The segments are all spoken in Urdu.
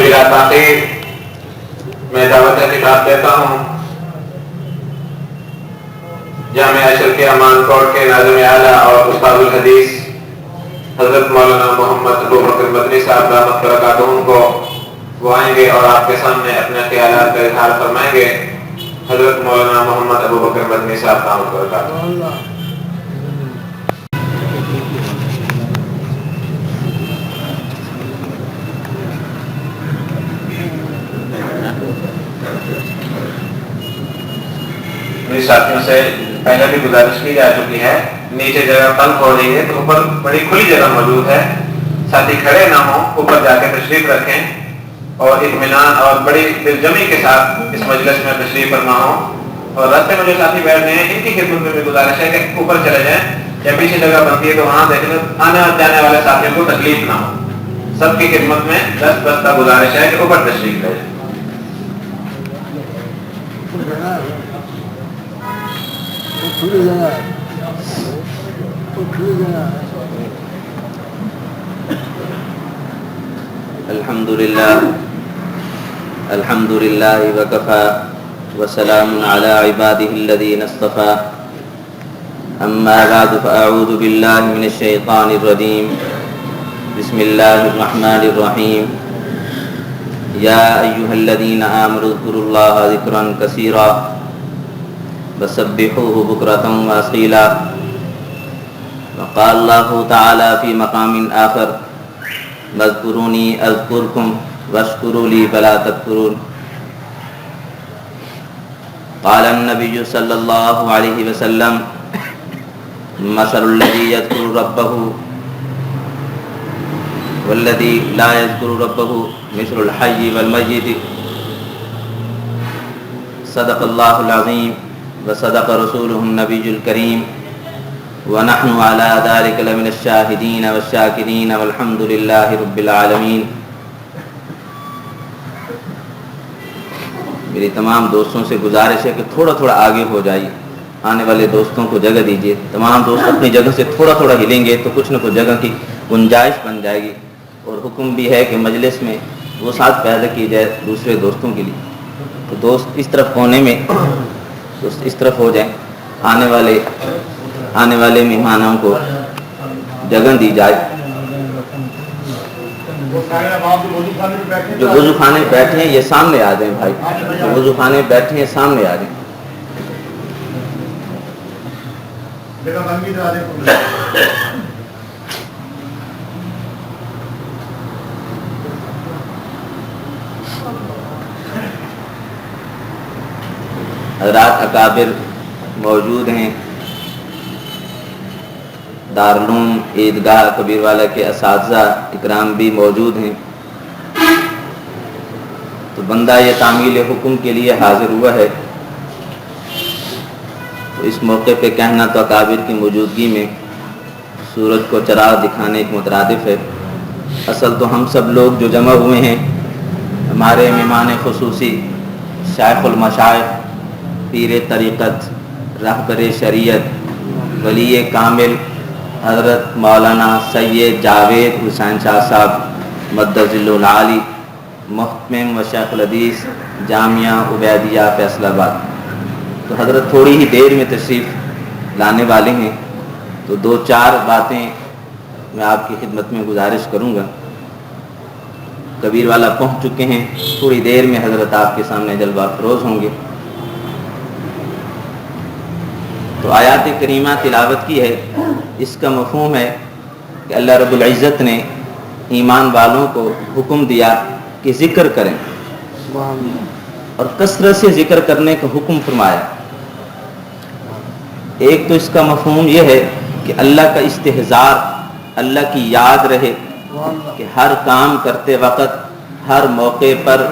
بلا تاخیر میں دعوت خطاب دیتا ہوں جامعہ اشرفیہ امان کوٹ کے ناظم اعلیٰ اور استاد الحدیث حضرت مولانا محمد ابو بکر مدنی صاحب دامت برکاتہم کو. وہ آئیں گے اور آپ کے سامنے اپنے خیالات کا اظہار فرمائیں گے. حضرت مولانا محمد ابو بکر مدنی صاحب دامت برکاتہم. ساتھیوں سے پہلے بھی گزارش کی جا چکی ہے، نیچے جگہ تنگ ہو رہی ہے تو اوپر بڑی کھلی جگہ موجود ہے، ساتھی کھڑے نہ ہوں، اوپر جا کے تشریف رکھیں اور اطمینان اور بڑی دلجمی کے ساتھ اس مجلس میں تشریف فرما ہوں. اور راستے میں جو ساتھی بیٹھ رہے ہیں ان کی خدمت میں بھی گزارش ہے کہ اوپر چلے جائیں یا پیچھے جگہ بنتی ہے تو وہاں دیکھنے آنے اور جانے والے ساتھیوں کو تکلیف نہ ہو. سب کی خدمت میں دست بستہ گزارش ہے کہ اوپر تشریف لے جائیں. الحمد لله وكفى وسلام على عباده الذين اصطفى. أما بعد فأعوذ بالله من الشيطان الرجيم. بسم الله الرحمن الرحيم. يا أيها الذين آمنوا اذكروا الله ذكرا كثيرا وسبحوه بكرة وأصيلا. وقال الله تعالى في مقام آخر واذكروني أذكركم واشكروا لي فلا تكفرون. قال النبي صلى الله عليه وسلم مثل الذي يذكر ربه والذي لا يذكر ربه مثل الحي والميت. صدق الله العظيم وصدق رسوله النبي الكريم ونحن على ذلك لمن الشاهدين والشاكرين والحمد لله رب العالمين. میری تمام دوستوں سے گزارش ہے کہ تھوڑا تھوڑا آگے ہو جائیے، آنے والے دوستوں کو جگہ دیجیے. تمام دوست اپنی جگہ سے تھوڑا تھوڑا ہلیں گے تو کچھ نہ کچھ جگہ کی گنجائش بن جائے گی. اور حکم بھی ہے کہ مجلس میں وہ ساتھ پیدا کی جائے دوسرے دوستوں کے لیے. تو دوست اس طرف ہونے میں دوست اس طرف ہو جائیں، آنے والے مہمانوں کو جگہ دی جائے. جو وضو خانے بیٹھے ہیں یہ سامنے آ جائیں بھائی، جو وضو خانے بیٹھے ہیں سامنے آ جائیں. حضرات اکابر موجود ہیں، دارالعلوم عیدگاہ کبیر والا کے اساتذہ اکرام بھی موجود ہیں. تو بندہ یہ تعمیل حکم کے لیے حاضر ہوا ہے. تو اس موقع پہ کہنا تو اکابر کی موجودگی میں سورج کو چراغ دکھانے کے مترادف ہے. اصل تو ہم سب لوگ جو جمع ہوئے ہیں ہمارے مہمان خصوصی شیخ المشائخ، پیر طریقت، رہبر شریعت، ولی کامل حضرت مولانا سید جاوید حسین شاہ صاحب مدظل العالی، محتمم و شیخ الحدیث جامعہ عبیدیہ فیصل آباد. تو حضرت تھوڑی ہی دیر میں تشریف لانے والے ہیں. تو دو چار باتیں میں آپ کی خدمت میں گزارش کروں گا. کبیر والا پہنچ چکے ہیں، تھوڑی دیر میں حضرت آپ کے سامنے جلوہ افروز ہوں گے. تو آیات کریمہ تلاوت کی ہے. اس کا مفہوم ہے کہ اللہ رب العزت نے ایمان والوں کو حکم دیا کہ ذکر کریں اور کثرت سے ذکر کرنے کا حکم فرمایا. ایک تو اس کا مفہوم یہ ہے کہ اللہ کا استحضار، اللہ کی یاد رہے کہ ہر کام کرتے وقت، ہر موقع پر،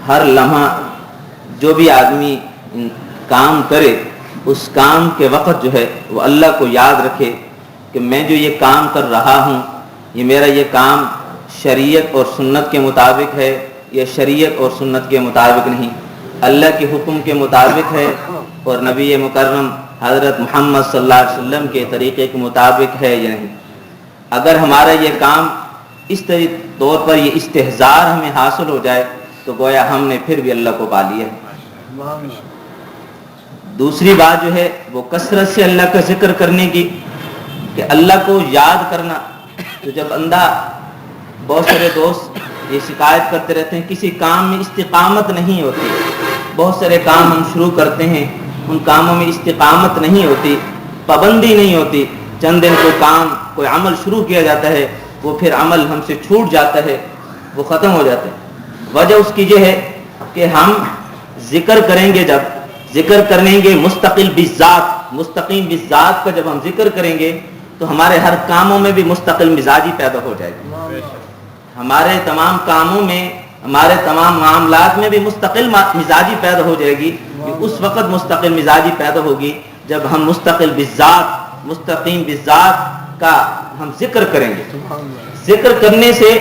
ہر لمحہ جو بھی آدمی کام کرے اس کام کے وقت جو ہے وہ اللہ کو یاد رکھے کہ میں جو یہ کام کر رہا ہوں یہ میرا یہ کام شریعت اور سنت کے مطابق ہے، یہ شریعت اور سنت کے مطابق نہیں، اللہ کے حکم کے مطابق ہے اور نبی مکرم حضرت محمد صلی اللہ علیہ وسلم کے طریقے کے مطابق ہے یا نہیں. اگر ہمارا یہ کام اس طور پر یہ استحضار ہمیں حاصل ہو جائے تو گویا ہم نے پھر بھی اللہ کو پا لیا ہے۔ دوسری بات جو ہے وہ کثرت سے اللہ کا ذکر کرنے کی، کہ اللہ کو یاد کرنا۔ تو جب بندہ، بہت سارے دوست یہ شکایت کرتے رہتے ہیں کسی کام میں استقامت نہیں ہوتی، بہت سارے کام ہم شروع کرتے ہیں ان کاموں میں استقامت نہیں ہوتی، پابندی نہیں ہوتی، چند دن کوئی عمل شروع کیا جاتا ہے، وہ پھر عمل ہم سے چھوٹ جاتا ہے، وہ ختم ہو جاتا ہے۔ وجہ اس کی یہ ہے کہ ہم ذکر کریں گے، جب ذکر کریں گے مستقل بالذات، مستقیم بالذات کا جب ہم ذکر کریں گے تو ہمارے ہر کاموں میں بھی مستقل مزاجی پیدا ہو جائے گی، ہمارے تمام کاموں میں، ہمارے تمام معاملات میں بھی مستقل مزاجی پیدا ہو جائے گی۔ اس وقت مستقل مزاجی پیدا ہوگی جب ہم مستقل بالذات، مستقیم بالذات کا ہم ذکر کریں گے۔ ذکر کرنے سے،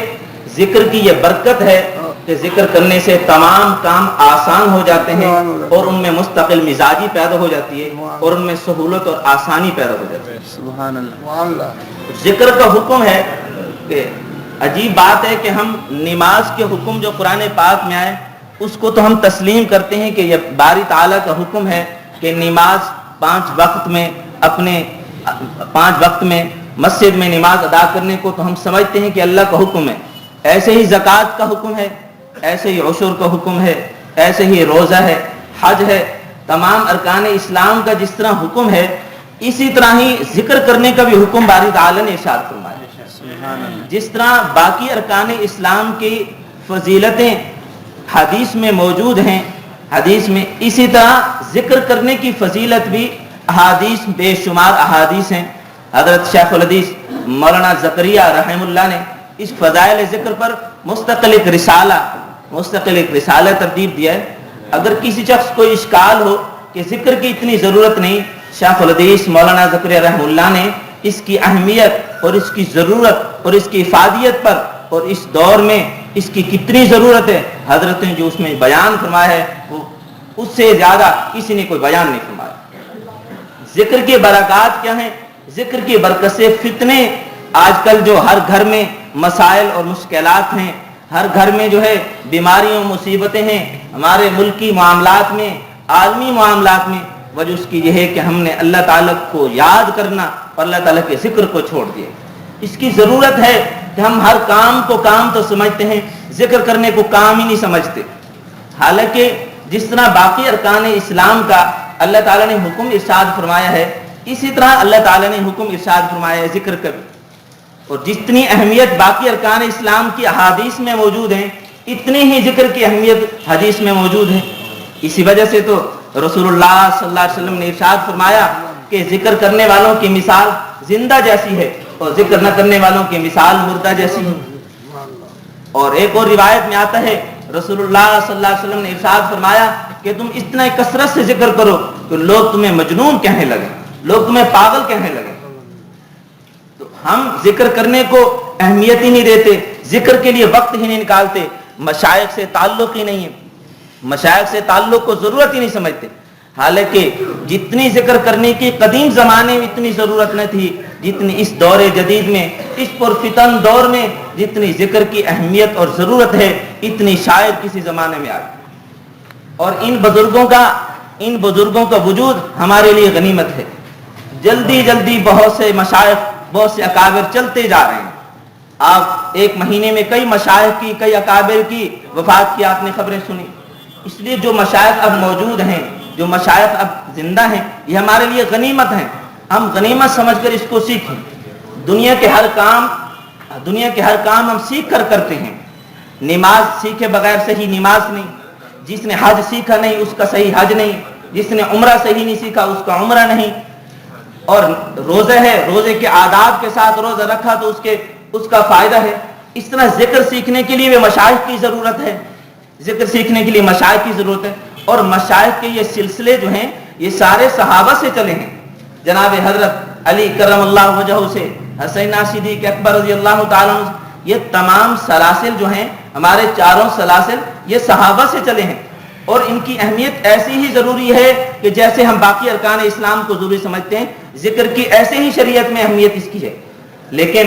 ذکر کی یہ برکت ہے کہ ذکر کرنے سے تمام کام آسان ہو جاتے ہیں اور ان میں مستقل مزاجی پیدا ہو جاتی ہے اور ان میں سہولت اور آسانی پیدا ہو جاتی ہے۔ سبحان اللہ۔ ذکر کا حکم ہے کہ عجیب بات ہے کہ ہم نماز کے حکم جو قرآن پاک میں آئے اس کو تو ہم تسلیم کرتے ہیں کہ یہ باری تعالیٰ کا حکم ہے کہ نماز 5 وقت میں، اپنے 5 وقت میں مسجد میں نماز ادا کرنے کو تو ہم سمجھتے ہیں کہ اللہ کا حکم ہے۔ ایسے ہی زکوٰۃ کا حکم ہے، ایسے ہی عشر کا حکم ہے، ایسے ہی روزہ ہے، حج ہے، تمام ارکان اسلام کا جس طرح حکم ہے اسی طرح ہی ذکر کرنے کا بھی حکم باری تعالیٰ نے ارشاد فرمایا۔ جس طرح باقی ارکان اسلام کی فضیلتیں حدیث میں موجود ہیں، حدیث میں، اسی طرح ذکر کرنے کی فضیلت بھی احادیث، بے شمار احادیث ہیں۔ حضرت شیخ الحدیث مولانا زکریہ رحمہ اللہ نے اس فضائل ذکر پر مستقل ایک رسالہ ترتیب دیا ہے۔ اگر کسی شخص کو اشکال ہو کہ ذکر کی اتنی ضرورت نہیں، شیخ الحدیث مولانا زکریہ رحمہ اللہ نے اس کی اہمیت اور اس کی ضرورت اور اس کی افادیت پر اور اس دور میں اس کی کتنی ضرورت ہے، حضرت نے جو اس میں بیان فرمایا ہے وہ اس سے زیادہ کسی نے کوئی بیان نہیں فرمایا۔ ذکر کی برکات کیا ہیں؟ ذکر کی برکت سے فتنے، آج کل جو ہر گھر میں مسائل اور مشکلات ہیں، ہر گھر میں جو ہے بیماریوں، مصیبتیں ہیں، ہمارے ملکی معاملات میں، عالمی معاملات میں، وجہ اس کی یہ ہے کہ ہم نے اللہ تعالیٰ کو یاد کرنا اور اللہ تعالیٰ کے ذکر کو چھوڑ دیا۔ اس کی ضرورت ہے کہ ہم ہر کام کو کام تو سمجھتے ہیں، ذکر کرنے کو کام ہی نہیں سمجھتے۔ حالانکہ جس طرح باقی ارکان اسلام کا اللہ تعالیٰ نے حکم ارشاد فرمایا ہے، اسی طرح اللہ تعالیٰ نے حکم ارشاد فرمایا ہے ذکر کا بھی۔ اور جتنی اہمیت باقی ارکان اسلام کی احادیث میں موجود ہیں، اتنی ہی ذکر کی اہمیت حدیث میں موجود ہے۔ اسی وجہ سے تو رسول اللہ صلی اللہ علیہ وسلم نے ارشاد فرمایا کہ ذکر کرنے والوں کی مثال زندہ جیسی ہے اور ذکر نہ کرنے والوں کی مثال مردہ جیسی ہے۔ اور ایک اور روایت میں آتا ہے رسول اللہ صلی اللہ علیہ وسلم نے ارشاد فرمایا کہ تم اتنا کثرت سے ذکر کرو کہ لوگ تمہیں مجنون کہنے لگے، لوگ تمہیں پاگل کہنے لگے۔ تو ہم ذکر کرنے کو اہمیت ہی نہیں دیتے، ذکر کے لیے وقت ہی نہیں نکالتے، مشائخ سے تعلق ہی نہیں ہے، مشائخ سے تعلق کو ضرورت ہی نہیں سمجھتے۔ حالانکہ جتنی ذکر کرنے کی قدیم زمانے میں اتنی ضرورت نہ تھی جتنی اس دور جدید میں، اس پرفتن دور میں جتنی ذکر کی اہمیت اور ضرورت ہے اتنی شاید کسی زمانے میں آئی۔ اور ان بزرگوں کا وجود ہمارے لیے غنیمت ہے۔ جلدی جلدی بہت سے مشائخ، بہت سے اکابر چلتے جا رہے ہیں۔ آپ ایک مہینے میں کئی مشائخ کی، کئی اکابر کی وفات کی آپ نے خبریں سنی۔ اس لیے جو مشائخ اب موجود ہیں، جو مشائخ اب زندہ ہیں، یہ ہمارے لیے غنیمت ہیں۔ ہم غنیمت سمجھ کر اس کو سیکھیں۔ دنیا کے ہر کام ہم سیکھ کر کرتے ہیں۔ نماز سیکھے بغیر صحیح نماز نہیں، جس نے حج سیکھا نہیں اس کا صحیح حج نہیں، جس نے عمرہ صحیح نہیں سیکھا اس کا عمرہ نہیں۔ اور روزہ ہے، روزے کے آداب کے ساتھ روزہ رکھا تو اس کا فائدہ ہے۔ اس طرح ذکر سیکھنے کے لیے بھی مشائخ کی ضرورت ہے، ذکر سیکھنے کے لیے مشائخ کی ضرورت ہے۔ اور مشائخ کے یہ سلسلے جو ہیں یہ سارے صحابہ سے چلے ہیں۔ جناب حضرت علی کرم اللہ وجہہ سے، حسین صدیق اکبر رضی اللہ تعالیٰ عنہ، یہ تمام سلاسل جو ہیں، ہمارے چاروں سلاسل یہ صحابہ سے چلے ہیں۔ اور ان کی اہمیت ایسی ہی ضروری ہے کہ جیسے ہم باقی ارکان اسلام کو ضروری سمجھتے ہیں، ذکر کی ایسے ہی شریعت میں اہمیت اس کی ہے۔ لیکن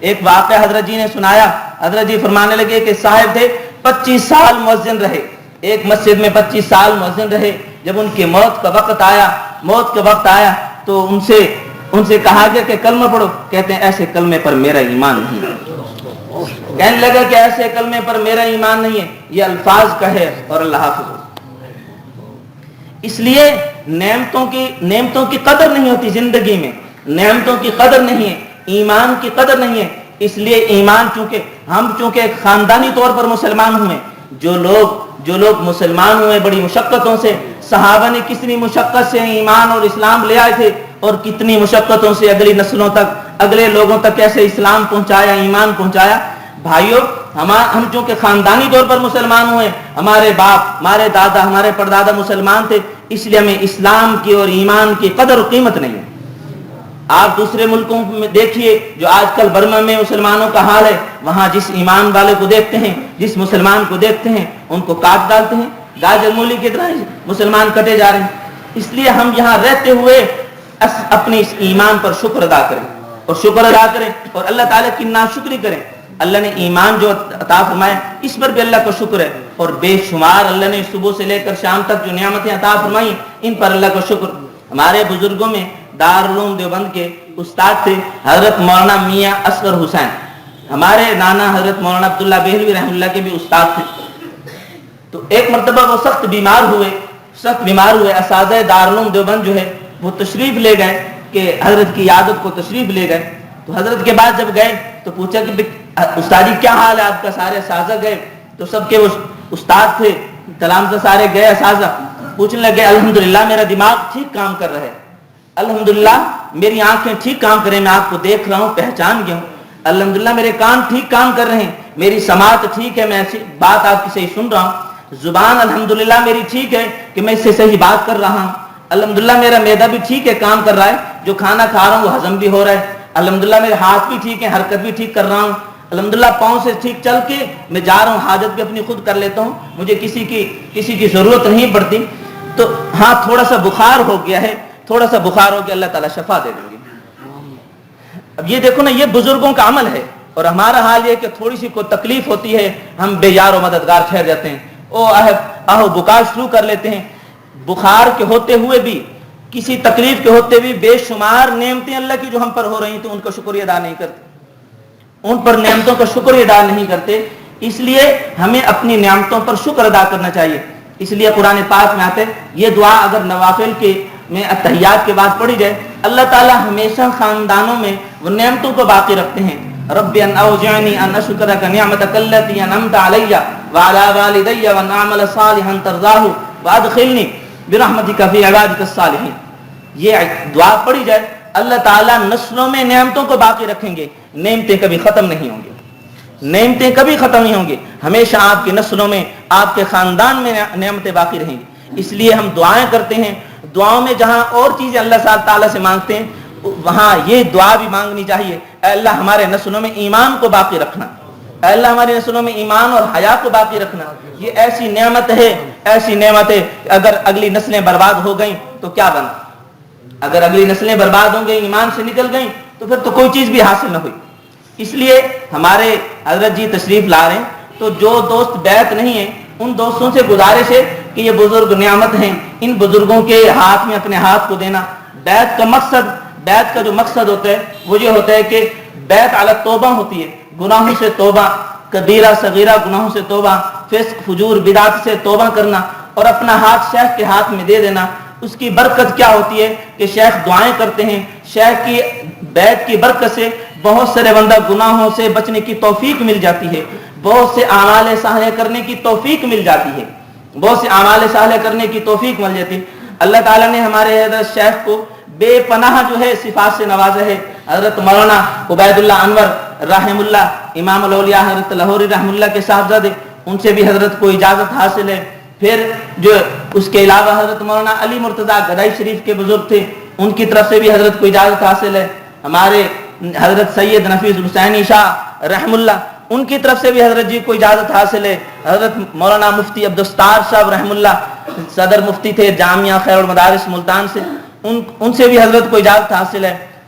ایک واقعہ حضرت جی نے سنایا. حضرت جی فرمانے لگے کہ صاحب تھے 25 سال مؤذن رہے, ایک مسجد میں 25 سال مؤذن رہے. جب ان کی موت کا وقت آیا تو ان سے کہا گیا کہ کلمہ پڑھو. کہتے ہیں ایسے کلمے پر میرا ایمان نہیں ہے. کہنے لگا کہ ایسے کلمے پر میرا ایمان نہیں ہے, یہ الفاظ کہے اور اللہ حافظ ہو. اس لیے نعمتوں کی قدر نہیں ہوتی زندگی میں, نعمتوں کی قدر نہیں ہے, ایمان کی قدر نہیں ہے. اس لیے ایمان چونکہ ایک خاندانی طور پر مسلمان ہوئے, جو لوگ مسلمان ہوئے بڑی مشقتوں سے, صحابہ نے کتنی مشقت سے ایمان اور اسلام لے آئے تھے, اور کتنی مشقتوں سے اگلی نسلوں تک, اگلے لوگوں تک کیسے اسلام پہنچایا, ایمان پہنچایا. بھائیوں, ہم چونکہ خاندانی طور پر مسلمان ہوئے, ہمارے باپ, ہمارے دادا, ہمارے پردادا مسلمان تھے, اس لیے ہمیں اسلام کی اور ایمان کی قدر و قیمت نہیں ہے. آپ دوسرے ملکوں میں دیکھیے, جو آج کل برما میں مسلمانوں کا حال ہے, وہاں جس ایمان والے کو دیکھتے ہیں, جس مسلمان کو دیکھتے ہیں, ان کو کاٹ ڈالتے ہیں. گاجر مولی کی طرح مسلمان کٹے جا رہے ہیں. اس لیے ہم یہاں رہتے ہوئے اپنے اس ایمان پر شکر ادا کریں اور اللہ تعالیٰ کی ناشکری کریں. اللہ نے ایمان جو عطا فرمایا اس پر بھی اللہ کا شکر ہے, اور بے شمار اللہ نے صبح سے لے کر شام تک جو نعمتیں عطا فرمائی ان پر اللہ کا شکر. ہمارے بزرگوں میں دارالعلوم دیوبند کے استاد تھے حضرت مولانا میاں اصغر حسین. ہمارے نانا حضرت مولانا عبداللہ بہلوی رحمہ اللہ کے بھی استاد تھے. تو ایک مرتبہ وہ سخت بیمار ہوئے. اساتذہ دارالعلوم دیوبند جو ہے وہ تشریف لے گئے کہ حضرت کی عادت کو تشریف لے گئے. تو حضرت کے بعد جب گئے تو پوچھا کہ استادی کیا حال ہے آپ کا. سارے اساتذہ گئے تو سب کے وہ استاد تھے, کلام سے سارے گئے اساتذہ, پوچھنے لگے الحمدللہ میرا دماغ ٹھیک کام کر رہا ہے, الحمدللہ میری آنکھیں ٹھیک کام کر رہے ہیں, میں آپ کو دیکھ رہا ہوں, پہچان گیا ہوں, الحمدللہ میرے کان ٹھیک کام کر رہے ہیں, میری سماعت ٹھیک ہے, میں بات آپ کی صحیح سن رہا ہوں, زبان الحمدللہ میری ٹھیک ہے کہ میں اس سے صحیح بات کر رہا ہوں, الحمدللہ میرا معدہ بھی ٹھیک ہے, کام کر رہا ہے, جو کھانا کھا رہا ہوں وہ ہضم بھی ہو رہا ہے, الحمدللہ میرے ہاتھ بھی ٹھیک ہے, حرکت بھی ٹھیک کر رہا ہوں, الحمدللہ پاؤں سے ٹھیک چل کے میں جا رہا ہوں, حاجت بھی اپنی خود کر لیتا ہوں, مجھے کسی کی ضرورت نہیں پڑتی. تو ہاں تھوڑا سا بخار ہو گیا, اللہ تعالیٰ شفا دے دیں گے. اب یہ دیکھو نا, یہ بزرگوں کا عمل ہے, اور ہمارا حال یہ کہ تھوڑی سی کوئی تکلیف ہوتی ہے ہم بے یار و مددگار ٹھہر جاتے ہیں, بخار شروع کر لیتے ہیں. بخار کے ہوتے ہوئے بھی, کسی تکلیف کے ہوتے بھی بے شمار نعمتیں اللہ کی جو ہم پر ہو رہی تو ان کا شکریہ ادا نہیں کرتے, ان پر نعمتوں کا شکریہ ادا نہیں کرتے. اس لیے ہمیں اپنی نعمتوں پر شکر ادا کرنا چاہیے. اس لیے قرآن پاک میں آتے یہ دعا اگر نوافل کے میں اتحیات کے بعد پڑھی جائے, اللہ تعالیٰ ہمیشہ خاندانوں میں وہ نعمتوں کو باقی رکھتے ہیں. رب ان اوزعنی ان اشکرک نعمتک التی انعمت علی وعلی والدی وان اعمل صالحا ترضاہ وادخلنی برحمتک فی عبادک الصالحین. یہ دعا پڑھی جائے, اللہ تعالیٰ نسلوں میں نعمتوں کو باقی رکھیں گے. نعمتیں کبھی ختم نہیں ہوں گی, ہمیشہ آپ کی نسلوں میں, آپ کے خاندان میں نعمتیں باقی رہیں گی. اس لیے ہم دعائیں کرتے ہیں, دعاؤں میں جہاں اور چیزیں اللہ تعالیٰ سے مانگتے ہیں وہاں یہ دعا بھی مانگنی چاہیے, اے اللہ ہمارے نسلوں میں ایمان کو باقی رکھنا, اے اللہ ہمارے نسلوں میں ایمان اور حیا کو باقی رکھنا. یہ ایسی نعمت ہے اگر اگلی نسلیں برباد ہو گئیں تو کیا بنا, اگر اگلی نسلیں برباد ہو گئیں, ایمان سے نکل گئیں, تو پھر تو کوئی چیز بھی حاصل نہ ہوئی. اس لیے ہمارے حضرت جی تشریف لا رہے ہیں, تو جو دوست بیعت نہیں ہیں ان دوستوں سے گزارش ہے کہ یہ بزرگ نعمت ہیں, ان بزرگوں کے ہاتھ میں اپنے ہاتھ کو دینا. بیعت کا جو مقصد ہوتا ہے وہ یہ ہوتا ہے کہ بیعت علی توبہ ہوتی ہے, گناہوں سے توبہ, کبیرہ صغیرہ گناہوں سے توبہ, فسق فجور بدعت سے توبہ کرنا, اور اپنا ہاتھ شیخ کے ہاتھ میں دے دینا. اس کی برکت کیا ہوتی ہے کہ شیخ دعائیں کرتے ہیں, شیخ کی بیعت کی برکت سے بہت سارے بندہ گناہوں سے بچنے کی توفیق مل جاتی ہے, بہت سے اعمال صالح کرنے کی توفیق مل جاتی ہے, اللہ تعالیٰ نے ہمارے حضرت شیخ کو بے پناہ جو ہے صفات سے نوازا ہے. حضرت مولانا عبید اللہ انور رحم اللہ امام الاولیاء حضرت لاہوری رحم اللہ کے صاحبزادے, ان سے بھی حضرت کو اجازت حاصل ہے. پھر جو اس کے علاوہ حضرت مولانا علی مرتضیٰ گدائی شریف کے بزرگ تھے, ان کی طرف سے بھی حضرت کو اجازت حاصل ہے. ہمارے حضرت سید نفیس حسینی شاہ رحم اللہ, ان کی طرف سے بھی حضرت جی کو اجازت حاصل ہے. حضرت مولانا مفتی عبدالستار صاحب رحم اللہ صدر مفتی تھے جامعہ خیر المدارس ملتان سے, ان سے بھی حضرت کو اجازت حاصل ہے.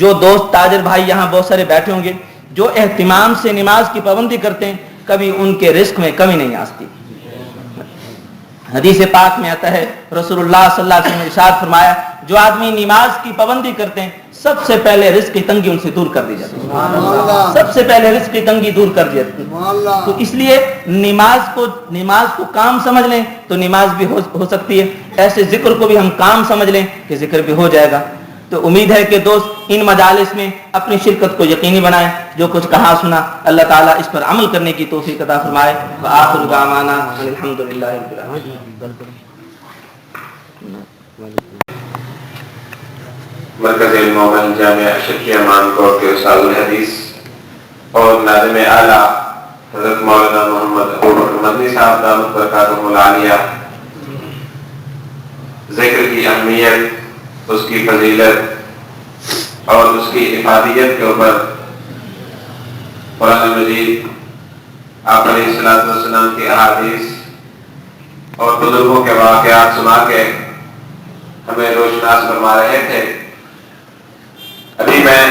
جو دوست تاجر بھائی یہاں بہت سارے بیٹھے ہوں گے جو اہتمام سے نماز کی پابندی کرتے ہیں کبھی ان کے رزق میں کمی نہیں آتی. حدیث پاک میں آتا ہے رسول اللہ صلی اللہ علیہ وسلم نے ارشاد فرمایا جو آدمی نماز کی پابندی کرتے ہیں سب سے پہلے رزق کی تنگی ان سے دور کر دی جاتی ہے. سب سے پہلے رزق کی تنگی دور کر دی جاتی ہے. تو اس لیے نماز کو کام سمجھ لیں تو نماز بھی ہو سکتی ہے. ایسے ذکر کو بھی ہم کام سمجھ لیں کہ ذکر بھی ہو جائے گا. تو امید ہے کہ دوست ان مجالس میں اپنی شرکت کو یقینی بنائیں. جو کچھ کہا سنا اللہ تعالیٰ اس پر عمل کرنے کی توفیق عطا فرمائے. وآخر دعوانا الحمدللہ رب العالمین. مرکز علم و عمل جامعہ اشرفیہ مانکوٹ کے استاد الحدیث اور ناظم اعلیٰ حضرت مولانا محمد ابو بکر مدنی صاحب دامت برکاتہم العالیہ ذکر کی اہمیت, اس کی فضیلت اور اس کی افادیت کے اوپر قرآن مجید, آپ علیہ الصلوۃ والسلام کی احادیث اور بزرگوں کے واقعات سنا کے ہمیں روشناس فرما رہے تھے. ابھی میں